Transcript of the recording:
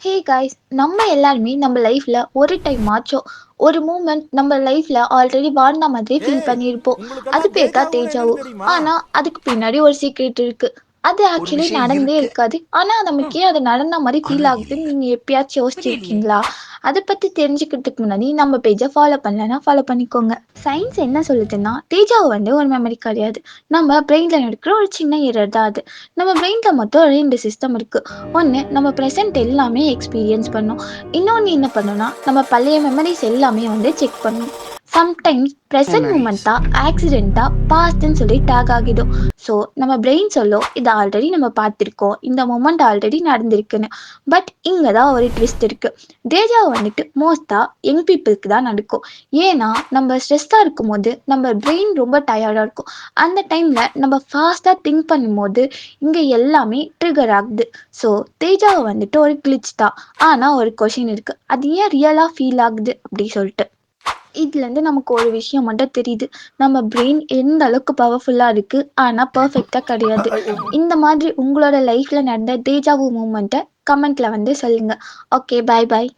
Hey guys, நம்ம எல்லாருமே நம்ம லைஃப்ல ஒரு டைம் ஆச்சோ ஒரு மூமெண்ட் நம்ம லைஃப்ல ஆல்ரெடி வாழ்ந்த மாதிரி ஃபீல் ஏய் பண்ணியிருப்போம். அது உங்களுக்கெல்லாம் பேர் தான் தேஜாவுன்னா தேஜாவு. என்னன்னு தெரியுமா? ஆனா அதுக்கு பின்னாடி ஒரு சீக்ரெட் இருக்கு. அது ஒரு ஆக்சுவலி விஷயம் நடந்தே இருக்கு. இருக்காது. ஆனா ம். நமக்கு ஏன் அது நடந்த மாதிரி ஆனா ஃபீல் ஆகுதுன்னு நீங்க எப்பயாச்சும் தெரியலையே. யோசிச்சிருக்கீங்களா? அதை பத்தி தெரிஞ்சுக்கிறதுக்கு முன்னாடி நம்ம பேஜை ஃபாலோ பண்ணலன்னா ஃபாலோ பண்ணிக்கோங்க. சயின்ஸ் என்ன சொல்லுதுன்னா, தேஜாவு ஒரு மெமரி கிடையாது. நம்ம பிரெயின்ல நடக்கிற ஒரு சின்ன எரர் தான் அது. நம்ம பிரெயின்ல மொத்தம் 2 சிஸ்டம் இருக்கு. ஒன்று நம்ம ப்ரெசென்ட் எல்லாமே எக்ஸ்பீரியன்ஸ் பண்ணோம். இன்னொன்று என்ன பண்ணுன்னா, நம்ம பழைய மெமரிஸ் எல்லாமே செக் பண்ணும். Sometimes present memories. மூமெண்ட்டா ஆக்சிடெண்ட்டா பாஸ்ட்ன்னு சொல்லி டேக் ஆகிடும். ஸோ நம்ம பிரெயின் சொல்லும், இதை ஆல்ரெடி நம்ம பார்த்துருக்கோம், இந்த மூமெண்ட் ஆல்ரெடி நடந்திருக்குன்னு. பட் இங்கே தான் ஒரு ட்விஸ்ட் இருக்கு. டேஜா மோஸ்ட்டாக யங் பீப்புளுக்கு தான் நடக்கும். ஏன்னா நம்ம ஸ்ட்ரெஸ்ஸாக இருக்கும்போது நம்ம பிரெயின் ரொம்ப டயர்டாக இருக்கும். அந்த டைமில் நம்ம ஃபாஸ்ட்டாக திங்க் பண்ணும்போது இங்கே எல்லாமே ட்ரிகர் ஆகுது. ஸோ தேஜாவை ஒரு கிளிச் தான். ஆனால் ஒரு கொஷின் இருக்கு, அது ஏன் ரியலாக ஃபீல் ஆகுது அப்படி சொல்லிட்டு. இதுலேருந்து நமக்கு ஒரு விஷயம் மட்டும் தெரியுது, நம்ம பிரெயின் எந்த அளவுக்கு பவர்ஃபுல்லாக இருக்குது ஆனால் பர்ஃபெக்டாக கிடையாது. இந்த மாதிரி உங்களோட லைஃப்பில் நடந்த தேஜாவு மூமெண்ட்டை கமெண்ட்டில் சொல்லுங்கள். ஓகே, பாய் பாய்.